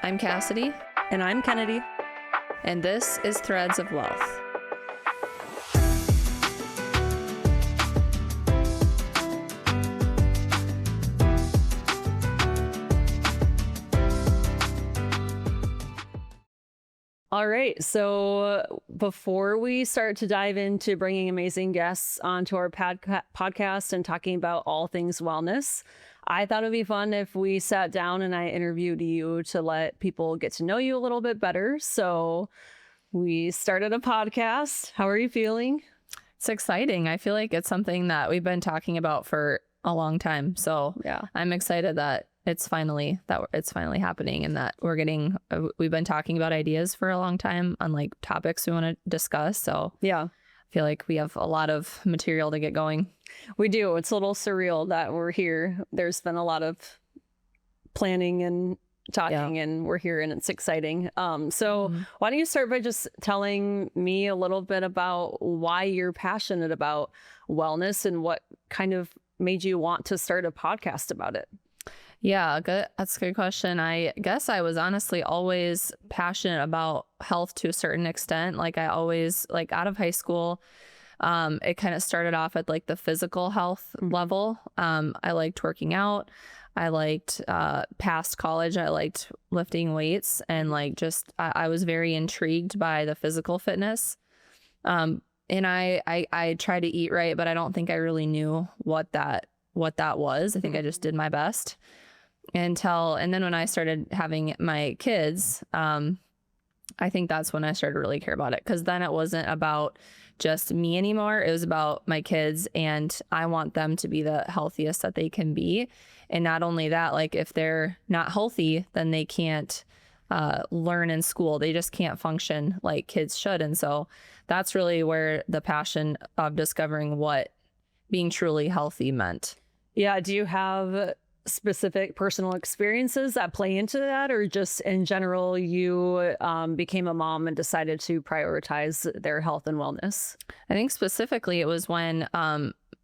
I'm Kassidy, And I'm Kennedy. and this is Threads of Wellth. All right. So before we start to dive into bringing amazing guests onto our podcast and talking about all things wellness, I thought it'd be fun if we sat down and I interviewed you to let people get to know you a little bit better. So we started a podcast. How are you feeling? It's exciting. I feel like it's something that we've been talking about for a long time. So Yeah. I'm excited that it's finally happening, and that we've been talking about ideas for a long time on like topics we want to discuss. So Yeah, I feel like we have a lot of material to get going. we do. It's a little surreal that we're here. There's been a lot of planning and talking, and we're here, and it's exciting. So why don't you start by just telling me a little bit about why you're passionate about wellness and what kind of made you want to start a podcast about it? Yeah, good. That's a good question. I guess I was honestly always passionate about health to a certain extent. Like I always, like out of high school, it kind of started off at like the physical health level. I liked working out. I liked, past college, I liked lifting weights, and like just, I was very intrigued by the physical fitness. And I tried to eat right, but I don't think I really knew what that was. I think I just did my best and then when I started having my kids, I think that's when I started to really care about it, because then it wasn't about just me anymore. It was about my kids, and I want them to be the healthiest that they can be. And not only that, like if they're not healthy, then they can't learn in school. They just can't function like kids should. And so that's really where the passion of discovering what being truly healthy meant. Yeah. Do you have specific personal experiences that play into that, or just in general, you became a mom and decided to prioritize their health and wellness? I think specifically it was when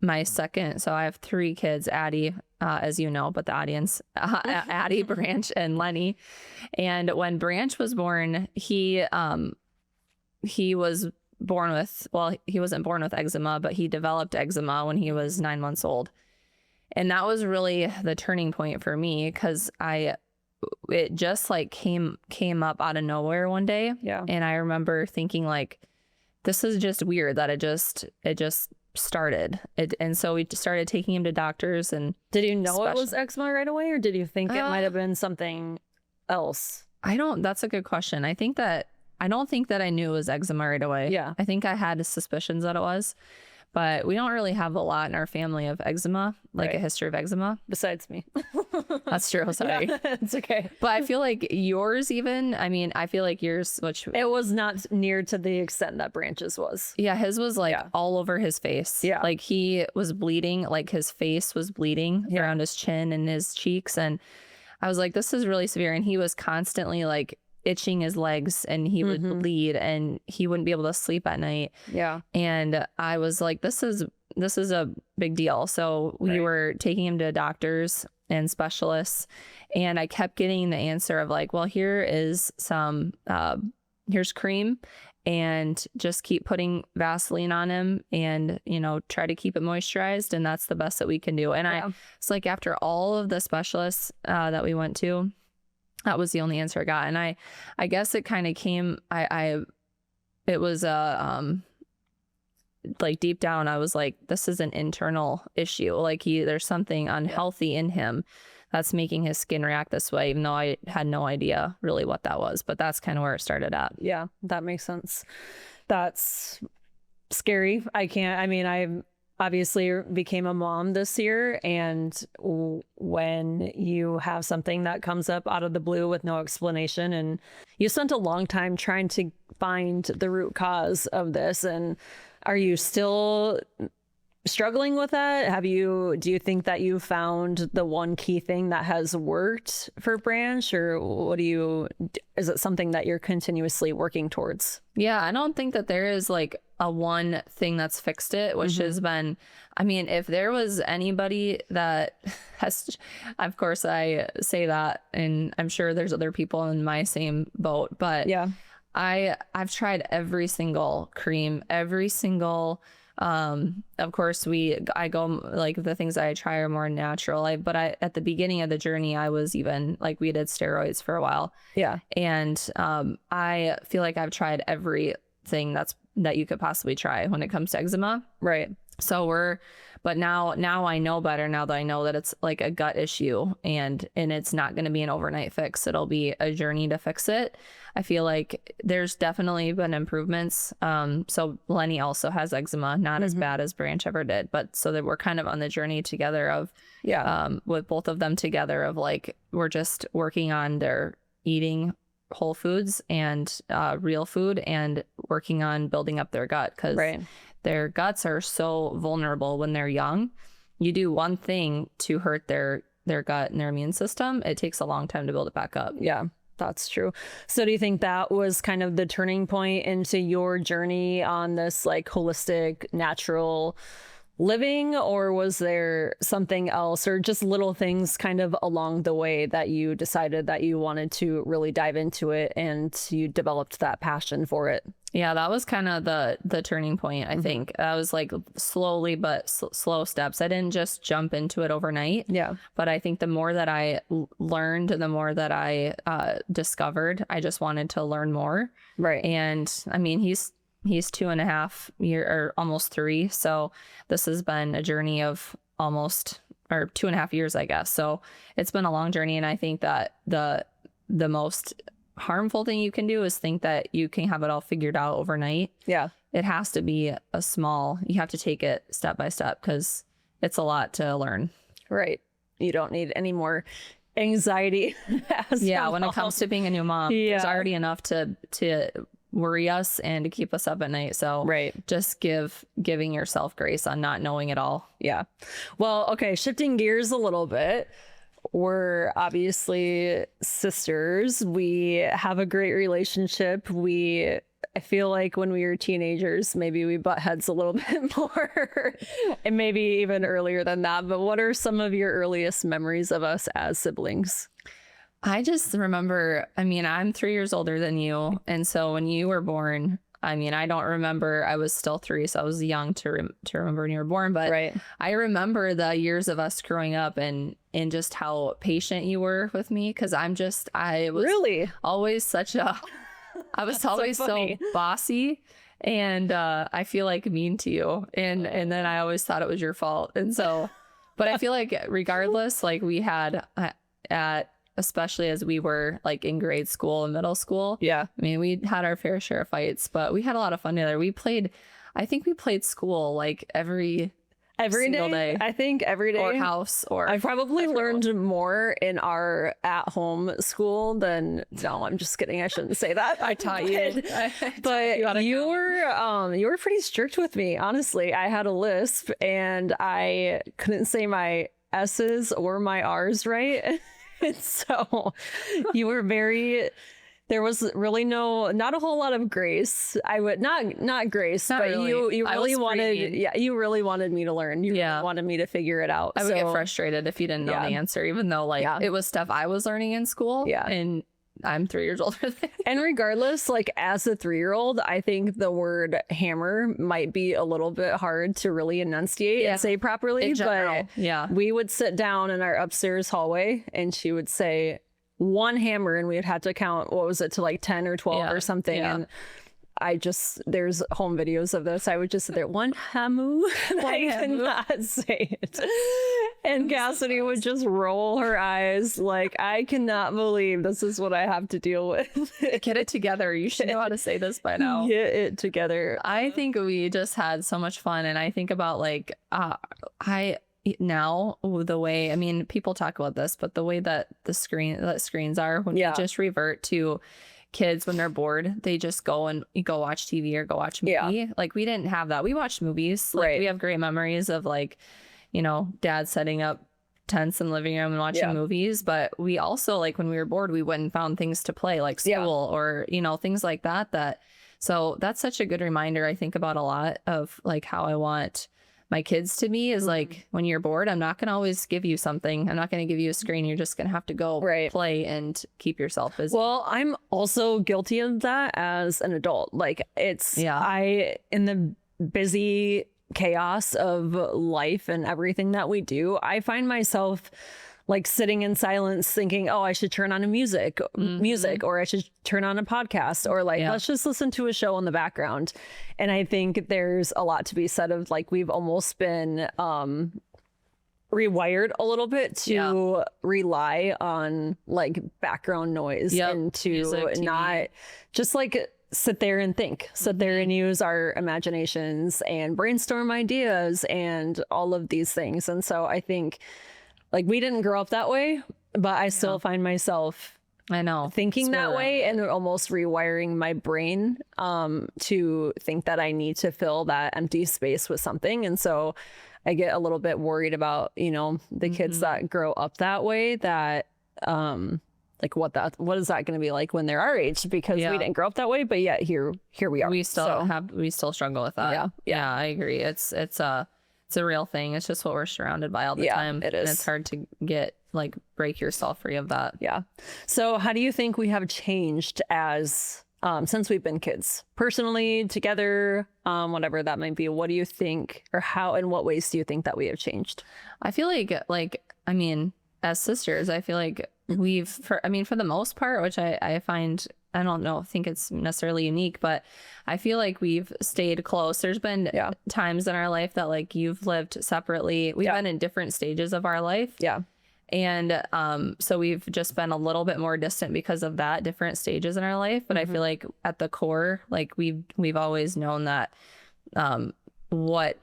my second, so I have 3 kids, Addie, as you know, but the audience, Addie, Branch, and Lenny. And when Branch was born, he was born with, well, he wasn't born with eczema, but he developed eczema when he was 9 months old. And that was really the turning point for me, because it just like came up out of nowhere one day. Yeah. And I remember thinking like, this is just weird that it just started. And so we just started taking him to doctors. And Did you know it was eczema right away, or did you think it might have been something else? That's a good question. I don't think that I knew it was eczema right away. Yeah. I think I had suspicions that it was. But we don't really have a lot in our family of eczema, like a history of eczema. Besides me. That's true. Sorry. Yeah, it's okay. But I feel like yours I feel like yours, which... It was not near to the extent that Branch's was. Yeah, his was like all over his face. Yeah. Like he was bleeding, like his face was bleeding around his chin and his cheeks. And I was like, this is really severe. And he was constantly like itching his legs, and he would bleed, and he wouldn't be able to sleep at night. Yeah. And I was like, this is a big deal. So we were taking him to doctors and specialists, and I kept getting the answer of like, well, here's cream, and just keep putting Vaseline on him, and, try to keep it moisturized. And that's the best that we can do. And it's like, after all of the specialists that we went to, that was the only answer I got. And I guess it kind of came, it was like deep down, I was like, this is an internal issue. Like there's something unhealthy in him that's making his skin react this way, even though I had no idea really what that was. But that's kind of where it started at. Yeah, that makes sense. That's scary. I obviously became a mom this year, and when you have something that comes up out of the blue with no explanation, and you spent a long time trying to find the root cause of this, and are you still struggling with that? Do you think that you found the one key thing that has worked for Branch, or is it something that you're continuously working towards? Yeah, I don't think that there is like a one thing that's fixed it, which has been, I mean, if there was anybody that has, of course I say that, and I'm sure there's other people in my same boat, but yeah, I've tried every single cream, every single, of course I go like the things I try are more natural. But at the beginning of the journey, I was even like, we did steroids for a while. Yeah. And, I feel like I've tried everything that you could possibly try when it comes to eczema. Right. So but now I know better, now that I know that it's like a gut issue, and it's not going to be an overnight fix. It'll be a journey to fix it. I feel like there's definitely been improvements. So Lenny also has eczema, not as bad as Branch ever did, but so that we're kind of on the journey together of, with both of them together, of like, we're just working on their eating whole foods and real food, and working on building up their gut, because their guts are so vulnerable when they're young. You do one thing to hurt their gut and their immune system, it takes a long time to build it back up. Yeah, that's true. So do you think that was kind of the turning point into your journey on this like holistic, natural living, or was there something else, or just little things kind of along the way that you decided that you wanted to really dive into it and you developed that passion for it? Yeah, that was kind of the turning point, I think. I was like slowly, but slow steps. I didn't just jump into it overnight. Yeah. But I think the more that I learned and the more that I discovered, I just wanted to learn more. Right. And I mean, he's 2.5 years, or almost 3. So this has been a journey of almost, or 2.5 years, I guess. So it's been a long journey. And I think that the most harmful thing you can do is think that you can have it all figured out overnight. Yeah. It has to be you have to take it step by step, because it's a lot to learn. Right. You don't need any more anxiety. When it comes to being a new mom, there's already enough to worry us and to keep us up at night. So just giving yourself grace on not knowing it all. Yeah. Well, okay. Shifting gears a little bit. We're obviously sisters. We have a great relationship. I feel like when we were teenagers, maybe we butt heads a little bit more, and maybe even earlier than that. But what are some of your earliest memories of us as siblings? I just remember, I mean, I'm 3 years older than you. And so when you were born, I mean, I don't remember, I was still 3, so I was young to remember when you were born. But I remember the years of us growing up, and just how patient you were with me. Because I was really always I was always so bossy, and I feel like mean to you. And then I always thought it was your fault. And so, but I feel like regardless, like we had especially as we were like in grade school and middle school. Yeah. I mean, we had our fair share of fights, but we had a lot of fun together. I think we played school like every day. I think every day. Or house. Or I probably learned more in our at-home school than, no, I'm just kidding. I shouldn't say that. I taught you. But you were pretty strict with me, honestly. I had a lisp and I couldn't say my S's or my R's right. So you were there was really not a whole lot of grace. I would not grace, not but really. You really wanted, you really wanted me to learn. You really wanted me to figure it out. I would get frustrated if you didn't know the answer, even though it was stuff I was learning in school. Yeah. And I'm 3 years older than you. And regardless, like as a 3-year-old, I think the word hammer might be a little bit hard to really enunciate and say properly. But we would sit down in our upstairs hallway and she would say one hammer, and we would have to count, what was it, to like 10 or 12 or something. Yeah. And there's home videos of this. I would just sit there, one hamu. I could not say it. And Kassidy would just roll her eyes like, I cannot believe this is what I have to deal with. Get it together. You should know how to say this by now. Get it together. I think we just had so much fun. And I think about like, now the way, I mean, people talk about this, but the way that screens are when you just revert to kids, when they're bored, they just go and go watch TV or go watch a movie. Like, we didn't have that. We watched movies. Like, we have great memories of, like, you know, dad setting up tents in the living room and watching movies. But we also, like, when we were bored, we went and found things to play, like school or, you know, things like that. So that's such a good reminder. I think about a lot of, like, how I want my kids to be is like, when you're bored, I'm not going to always give you something. I'm not going to give you a screen. You're just going to have to go play and keep yourself busy. Well, I'm also guilty of that as an adult. Like, it's, in the busy chaos of life and everything that we do, I find myself like sitting in silence thinking, oh, I should turn on a music, or I should turn on a podcast, or like, let's just listen to a show in the background. And I think there's a lot to be said of, like, we've almost been rewired a little bit to rely on, like, background noise and to music, not just, like, sit there and think, sit there and use our imaginations and brainstorm ideas and all of these things. And so I think, like, we didn't grow up that way, but I still find myself thinking that way and almost rewiring my brain to think that I need to fill that empty space with something. And so I get a little bit worried about, you know, the kids that grow up that way, that like, what is that going to be like when they're our age? Because we didn't grow up that way, but yet here we are. We still struggle with that. Yeah, I agree. It's a real thing. It's just what we're surrounded by all the time. It is. And it's hard to break yourself free of that. Yeah. So how do you think we have changed as, since we've been kids, personally, together, whatever that might be? What do you think, or how, in what ways do you think that we have changed? I feel like, I mean, as sisters, I feel like for the most part, which I find, I don't know, think it's necessarily unique, but I feel like we've stayed close. There's been times in our life that, like, you've lived separately. We've been in different stages of our life. Yeah. And so we've just been a little bit more distant because of that, different stages in our life. But I feel like at the core, like, we've always known that what,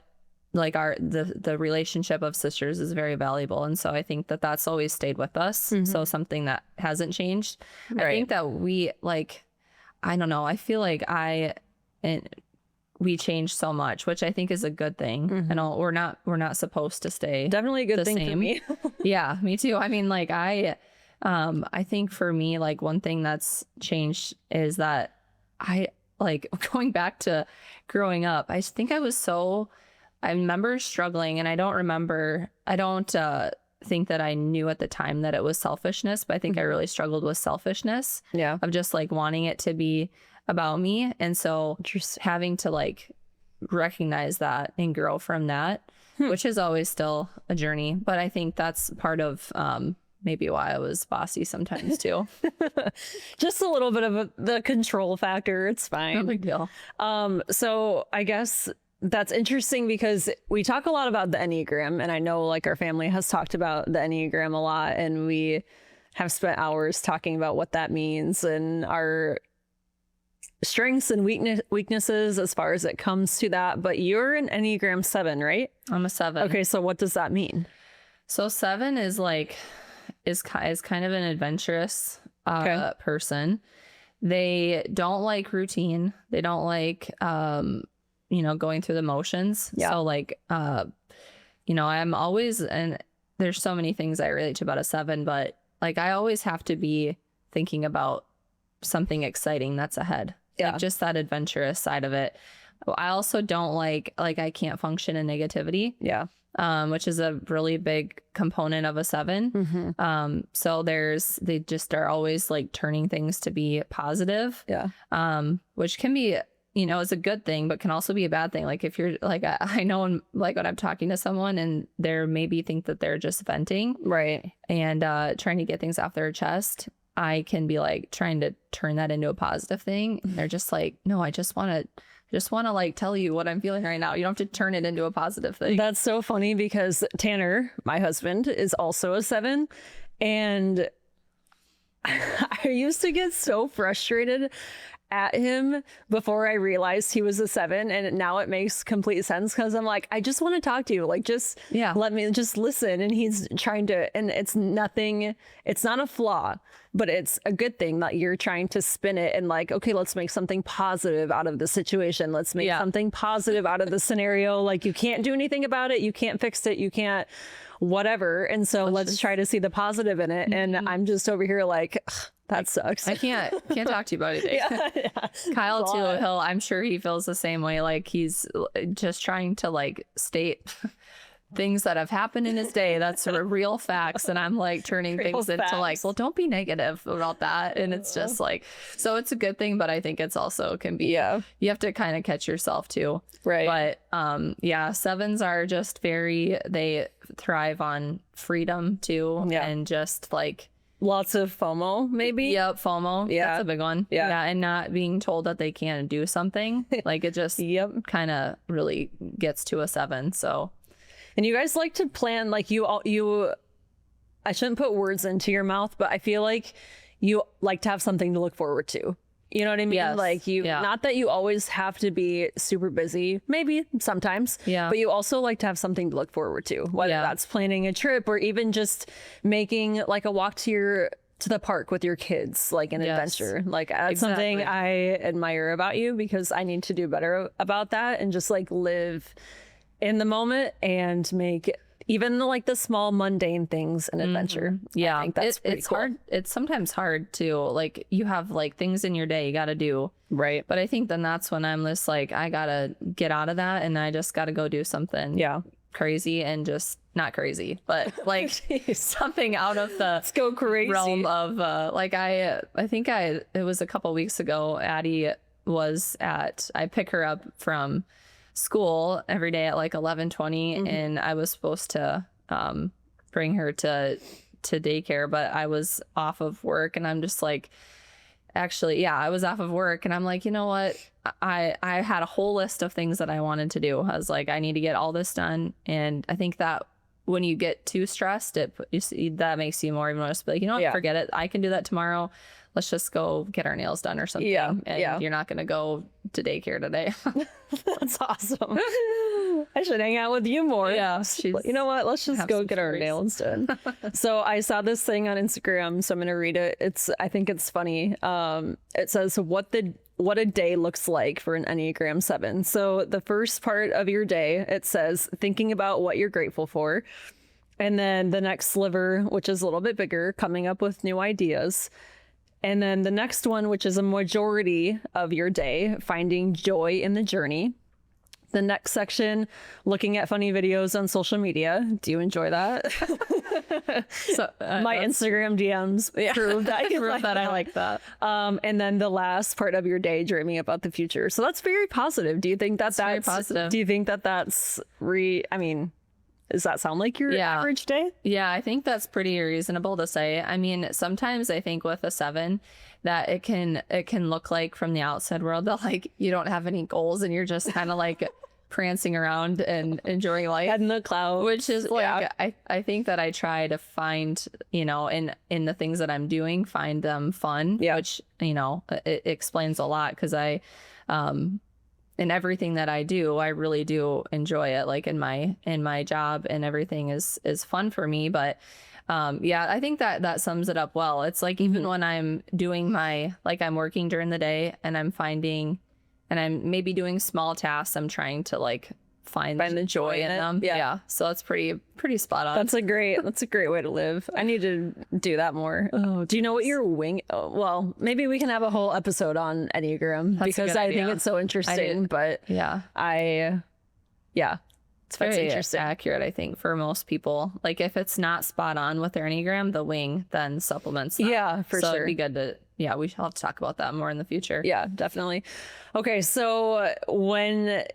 like, the relationship of sisters is very valuable. And so I think that that's always stayed with us. So something that hasn't changed. I think that we, like, I don't know, I feel like we changed so much, which I think is a good thing. And we're not supposed to stay. Definitely a good thing for me. Yeah, me too. I mean, like, I think for me, like, one thing that's changed is that I, like, going back to growing up, I think I remember struggling, and I don't think that I knew at the time that it was selfishness, but I think I really struggled with selfishness of just, like, wanting it to be about me. And so having to, like, recognize that and grow from that, which is always still a journey. But I think that's part of maybe why I was bossy sometimes too. Just a little bit of the control factor. It's fine. No big deal. So I guess that's interesting because we talk a lot about the Enneagram, and I know, like, our family has talked about the Enneagram a lot, and we have spent hours talking about what that means and our strengths and weaknesses as far as it comes to that. But you're an Enneagram 7, right? I'm a 7. Okay, so what does that mean? So 7 is kind of an adventurous person. They don't like routine. They don't like going through the motions. So, like, I'm always, and there's so many things I relate to about a 7, but, like, I always have to be thinking about something exciting that's ahead. Like, just that adventurous side of it. I also don't like I can't function in negativity. Which is a really big component of a 7. So they just are always, like, turning things to be positive. Which can be, is a good thing, but can also be a bad thing. Like, if you're, like, I know, like, when I'm talking to someone and they're maybe think that they're just venting, and trying to get things off their chest, I can be, like, trying to turn that into a positive thing. And they're just like, no, I just want to, like, tell you what I'm feeling right now. You don't have to turn it into a positive thing. That's so funny because Tanner, my husband, is also a 7. And I used to get so frustrated at him before I realized he was a 7, and now it makes complete sense because I'm like, I just want to talk to you, like just let me just listen. And he's trying to, and it's nothing, it's not a flaw, but it's a good thing that you're trying to spin it and like, okay, let's make something positive out of the situation. Let's make something positive out of the scenario. Like, you can't do anything about it, you can't fix it, you can't whatever. And so let's try to see the positive in it. And I'm just over here like, that sucks. I can't talk to you about anything. Kyle too, I'm sure he feels the same way. Like, he's just trying to like state things that have happened in his day. That's sort of real facts. And I'm like turning things into like, well, don't be negative about that. And it's just like, so it's a good thing, but I think it's also can be, you have to kind of catch yourself too. Right. But yeah, 7s are just they thrive on freedom too. And just like, lots of FOMO, maybe. Yep, FOMO. Yeah, that's a big one. Yeah, and not being told that they can't do something. Like, it just kind of really gets to a 7. So, and you guys like to plan, like you. I shouldn't put words into your mouth, but I feel like you like to have something to look forward to. You know what I mean? Yes. Like not that you always have to be super busy, maybe sometimes, but you also like to have something to look forward to, whether that's planning a trip or even just making like a walk to the park with your kids, like an adventure. Like, that's something I admire about you, because I need to do better about that and just like live in the moment and make even like the small mundane things an adventure. Yeah, I think that's it's cool. hard. It's sometimes hard to like, you have like things in your day you got to do. Right. But I think then that's when I'm just like, I got to get out of that and I just got to go do something crazy, and just not crazy, but like something out of the Let's go crazy realm of like, I think it was a couple weeks ago, Addie I pick her up from school every day at like 11:20, and I was supposed to bring her to daycare, but I was off of work, and I'm just like, actually, I was off of work, and I'm like, you know what, I had a whole list of things that I wanted to do. I was like, I need to get all this done. And I think that when you get too stressed, that makes you more even want to be like, you know what, forget it, I can do that tomorrow. Let's just go get our nails done or something. You're not going to go to daycare today. That's awesome. I should hang out with you more. Yeah. You know what? Let's just go get our nails done. So I saw this thing on Instagram, so I'm going to read it. I think it's funny. It says what a day looks like for an Enneagram 7. So the first part of your day, it says thinking about what you're grateful for. And then the next sliver, which is a little bit bigger, coming up with new ideas. And then the next one, which is a majority of your day, finding joy in the journey. The next section, looking at funny videos on social media. Do you enjoy that? So my Instagram DMs prove that I like that. And then the last part of your day, dreaming about the future. So that's very positive. Do you think that's very positive? Do you think that's I mean, does that sound like your average day? Yeah, I think that's pretty reasonable to say. I mean, sometimes I think with a 7 that it can look like from the outside world that like you don't have any goals and you're just kind of like prancing around and enjoying life. Head in the clouds. Which is like, I think that I try to find, in the things that I'm doing, find them fun, which, it explains a lot, because in everything that I do, I really do enjoy it. Like in my job and everything is fun for me. But I think that sums it up well. It's like, even when I'm doing I'm working during the day and I'm maybe doing small tasks, I'm trying to like find the joy in them. Yeah. So that's pretty spot on. That's a great way to live. I need to do that more. Oh, do you know what your wing? Oh, well, maybe we can have a whole episode on Enneagram, because I think it's so interesting. But it's very accurate, I think, for most people. Like, if it's not spot on with their Enneagram, the wing then supplements that. Yeah, for sure. It'd be good to, we shall have to talk about that more in the future. Yeah, definitely. Okay, so when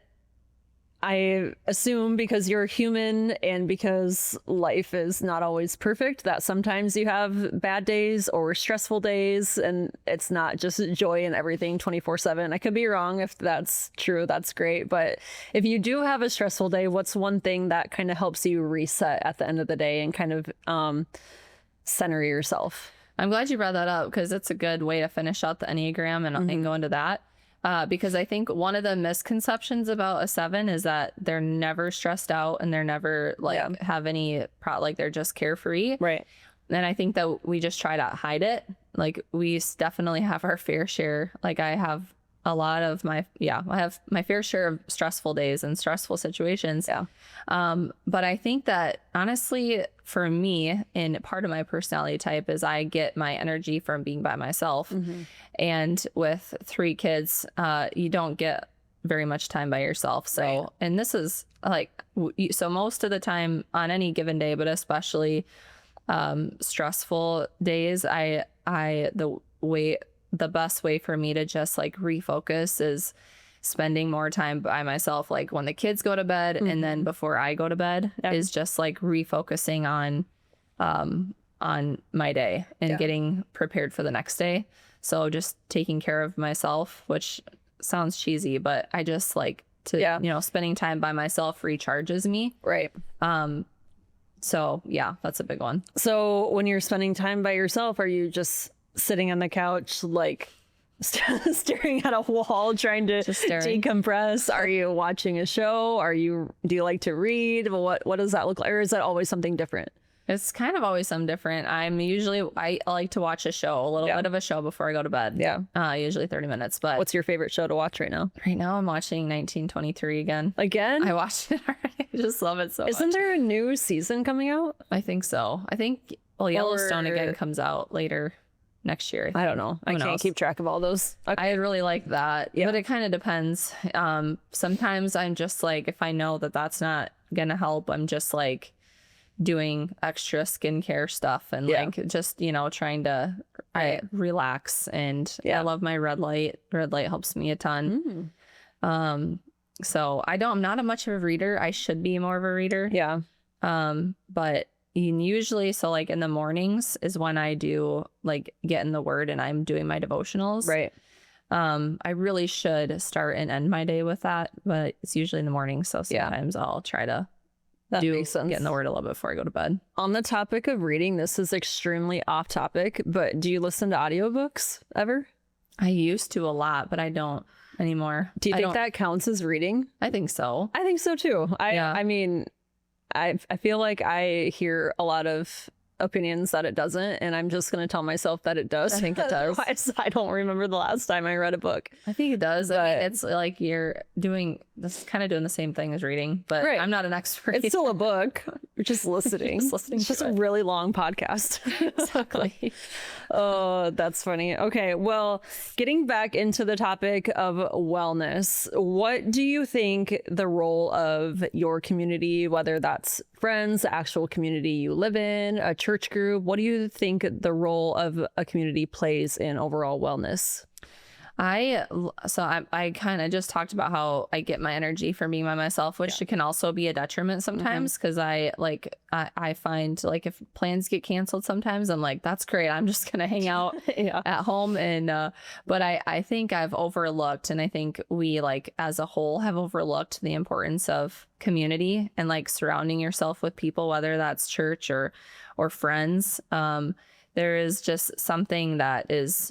I assume, because you're human and because life is not always perfect, that sometimes you have bad days or stressful days, and it's not just joy and everything 24/7. I could be wrong. If that's true, that's great. But if you do have a stressful day, what's one thing that kind of helps you reset at the end of the day and kind of center yourself? I'm glad you brought that up because it's a good way to finish out the Enneagram and go into that. Because I think one of the misconceptions about a 7 is that they're never stressed out and they're never like have any like they're just carefree. Right. And I think that we just try to hide it. Like we definitely have our fair share. Like I have a lot of I have my fair share of stressful days and stressful situations. Yeah. But I think that honestly, for me, and part of my personality type is I get my energy from being by myself. And with 3 kids, you don't get very much time by yourself. So, and this is like, so most of the time on any given day, but especially stressful days, the best way for me to just like refocus is spending more time by myself. Like when the kids go to bed and then before I go to bed is just like refocusing on my day and getting prepared for the next day. So just taking care of myself, which sounds cheesy, but I just like to, spending time by myself recharges me. Right. So yeah, that's a big one. So when you're spending time by yourself, are you just sitting on the couch, like staring at a wall, trying to decompress? Are you watching a show? Do you like to read? What does that look like? Or is that always something different? It's kind of always something different. I like to watch a show, a little bit of a show before I go to bed. Yeah. Usually 30 minutes. But what's your favorite show to watch right now? Right now I'm watching 1923 again. Again? I watched it already. I just love it so much. Isn't there a new season coming out? I think so. I think Yellowstone again comes out later next year. I don't know. I can't keep track of all those. Okay. I really like that. Yeah. But it kind of depends. Sometimes I'm just like, if I know that that's not gonna help, I'm just like doing extra skincare stuff and like just trying to relax. And I love my red light. Red light helps me a ton. So I'm not much of a reader. I should be more of a reader. But usually, so like in the mornings is when I do like get in the word and I'm doing my devotionals. Right. I really should start and end my day with that, but it's usually in the morning. So sometimes I'll try to get in the word a little bit before I go to bed. On the topic of reading, this is extremely off topic, but do you listen to audiobooks ever? I used to a lot, but I don't anymore. Do you think that counts as reading? I think so. I think so too. I mean, I feel like I hear a lot of opinions that it doesn't, and I'm just going to tell myself that it does. I think it does. I don't remember the last time I read a book. I think it does. I mean, it's like you're doing this, kind of doing the same thing as reading, but I'm not an expert. It's still a book. You're just listening. It's just a really long podcast. Exactly. Oh, that's funny. Okay, well, getting back into the topic of wellness, what do you think the role of your community, whether that's friends, the actual community you live in, a church group, what do you think the role of a community plays in overall wellness? I kind of just talked about how I get my energy from being by myself, which can also be a detriment sometimes, because I find like if plans get canceled sometimes, I'm like, that's great, I'm just gonna hang out at home. And but I think I've overlooked, and I think we like as a whole have overlooked the importance of community and like surrounding yourself with people, whether that's church or friends. There is just something that is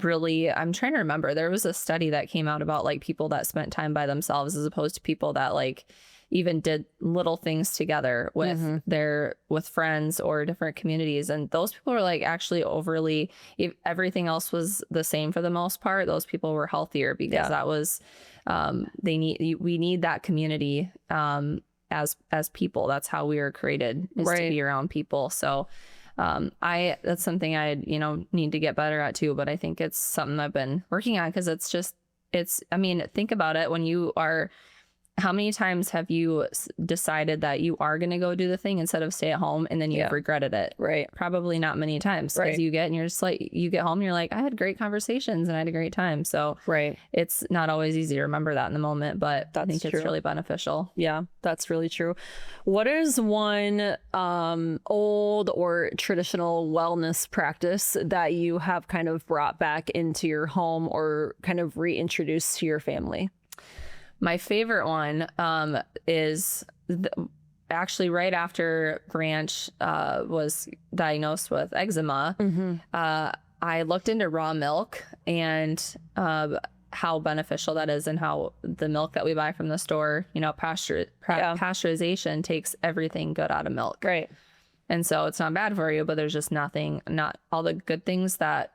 really, I'm trying to remember, there was a study that came out about like people that spent time by themselves as opposed to people that like even did little things together with with friends or different communities. And those people were like actually overly, if everything else was the same for the most part, those people were healthier because that was we need that community as people. That's how we were created, is to be around people. So that's something I need to get better at too, but I think it's something I've been working on, because I mean, think about it. When you are, how many times have you decided that you are going to go do the thing instead of stay at home, and then you've regretted it? Right. Probably not many times, because you get home and you're like, I had great conversations and I had a great time. So it's not always easy to remember that in the moment, but I think it's really beneficial. Yeah, that's really true. What is one old or traditional wellness practice that you have kind of brought back into your home or kind of reintroduced to your family? My favorite one is actually right after Branch was diagnosed with eczema, I looked into raw milk and how beneficial that is, and how the milk that we buy from the store, you know, pasteurization takes everything good out of milk. Right. And so it's not bad for you, but there's just not all the good things that's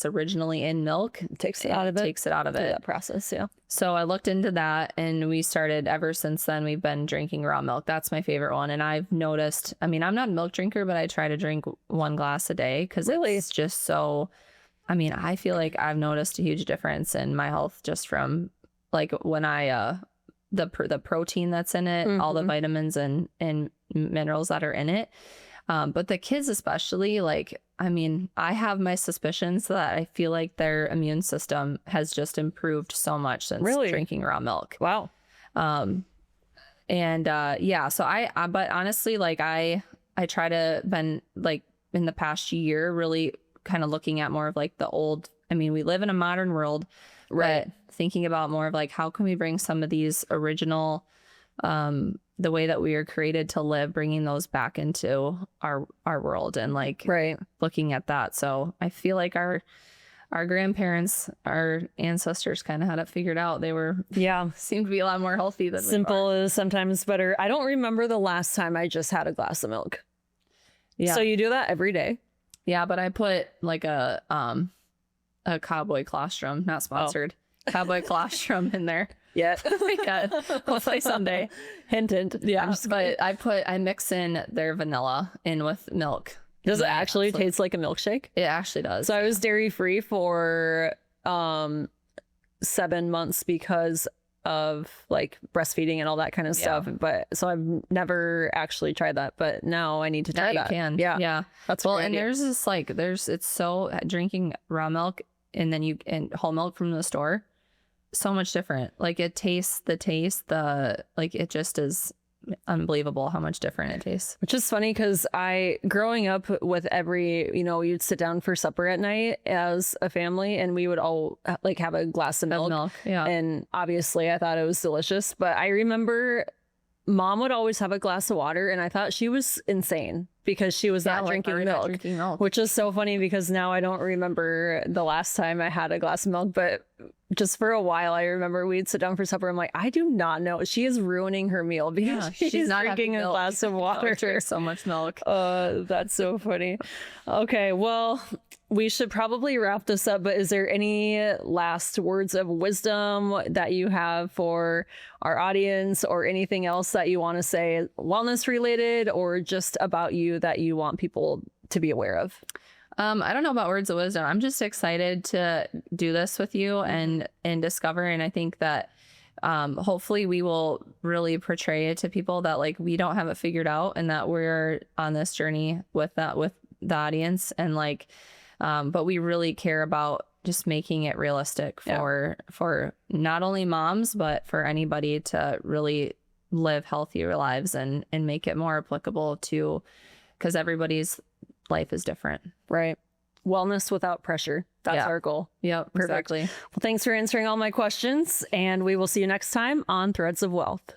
originally in milk Takes it out of it. Takes it out of Through it. that process. Yeah. So I looked into that, and we started, ever since then, we've been drinking raw milk. That's my favorite one. And I've noticed, I mean, I'm not a milk drinker, but I try to drink 1 glass a day because it's just so, I mean, I feel like I've noticed a huge difference in my health just from like when the protein that's in it, all the vitamins and minerals that are in it. But the kids especially, like, I mean, I have my suspicions that I feel like their immune system has just improved so much since drinking raw milk. Wow. Yeah, so but honestly, like I try to been like in the past year really kind of looking at more of like the old, I mean, we live in a modern world, Right. but thinking about more of like, how can we bring some of these original, the way that we are created to live, bringing those back into our world, and like looking at that. So I feel like our grandparents, our ancestors kind of had it figured out. They were, seemed to be a lot more healthy than simple is sometimes better. I don't remember the last time I just had a glass of milk. Yeah. So you do that every day? Yeah, but I put like a cowboy colostrum, not sponsored, cowboy colostrum in there. Yeah. Yeah, hopefully someday. Hint, hint. Yeah, but I mix in their vanilla in with milk. Does it actually taste like a milkshake? It actually does. So I was dairy free for 7 months because of like breastfeeding and all that kind of stuff. But so I've never actually tried that, but now I need to try that. You can. Yeah. That's well, and there's this like it's so drinking raw milk and then and whole milk from the store, so much different. Like it tastes like it just is unbelievable how much different it tastes. Which is funny because growing up with you'd sit down for supper at night as a family and we would all like have a glass of milk. Yeah. And obviously I thought it was delicious, but I remember Mom would always have a glass of water and I thought she was insane because she was not drinking milk, which is so funny because now I don't remember the last time I had a glass of milk, but just for a while, I remember we'd sit down for supper. I'm like, I do not know. She is ruining her meal because she's not drinking a glass of water. Drinks so much milk. That's so funny. Okay, well, we should probably wrap this up, but is there any last words of wisdom that you have for our audience or anything else that you want to say wellness related or just about you that you want people to be aware of? I don't know about words of wisdom. I'm just excited to do this with you and discover. And I think that hopefully we will really portray it to people that like we don't have it figured out and that we're on this journey with the audience and like, but we really care about just making it realistic for not only moms, but for anybody to really live healthier lives and make it more applicable to, because everybody's life is different. Right. Wellness without pressure. That's our goal. Yep, perfect. Exactly. Well, thanks for answering all my questions, and we will see you next time on Threads of Wealth.